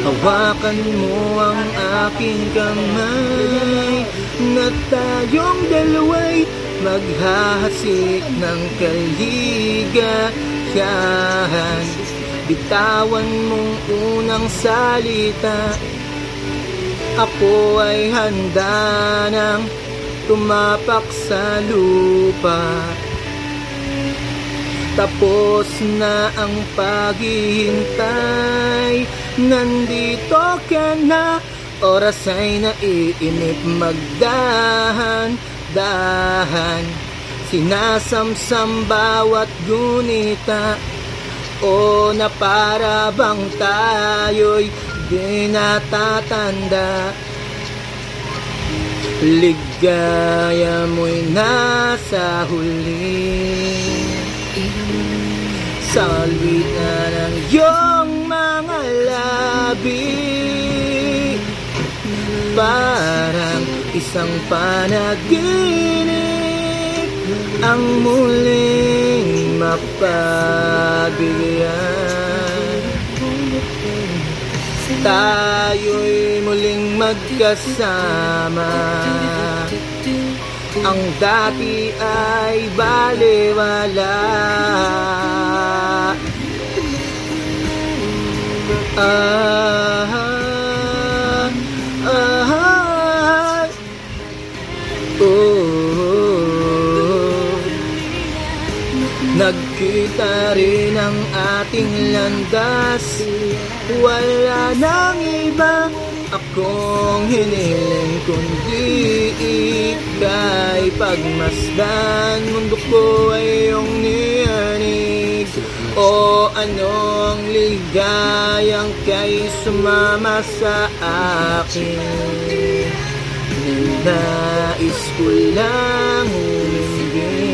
Hawakan mo ang aking kamay na tayong dalawa'y maghahasik ng kaligayahan. Bitawan mong unang salita, ako ay handa nang tumapak sa lupa. Tapos na ang paghihintay, nandito ka na, oras ay naiinip, magdahan-dahan. Sinasamsam bawat gunita, o na para bang tayo'y di natatanda. Ligaya mo'y nasa huli, salwit na ng iyong mga labi, parang isang panaginip ang muling mapabigyan. Tayo'y muling magkasama, ang dati ay balewala. Nagkita rin ang ating landas, wala nang iba akong hiniling kundi ika'y pagmasdan. Mundo ko ay iyong niyanig, o anong ligayang kay sumama sa akin. Nais ko lang umimbing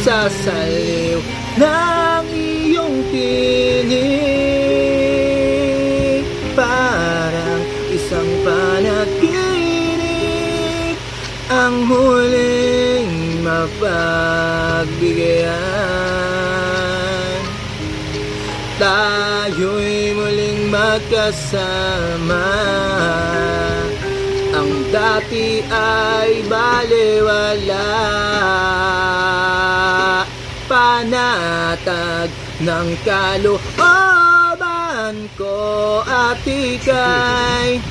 sa saliw ng iyong tinig, parang isang panaginip ang muling mapagbigyan. Tayo'y muling magkasama, ang dati ay balewala. Panatag ng kalooban ko at ika'y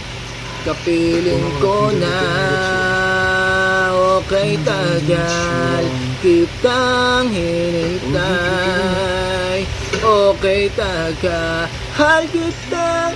kapiling ko na. Okay, tagal kitang hinintay, okay, tagal kita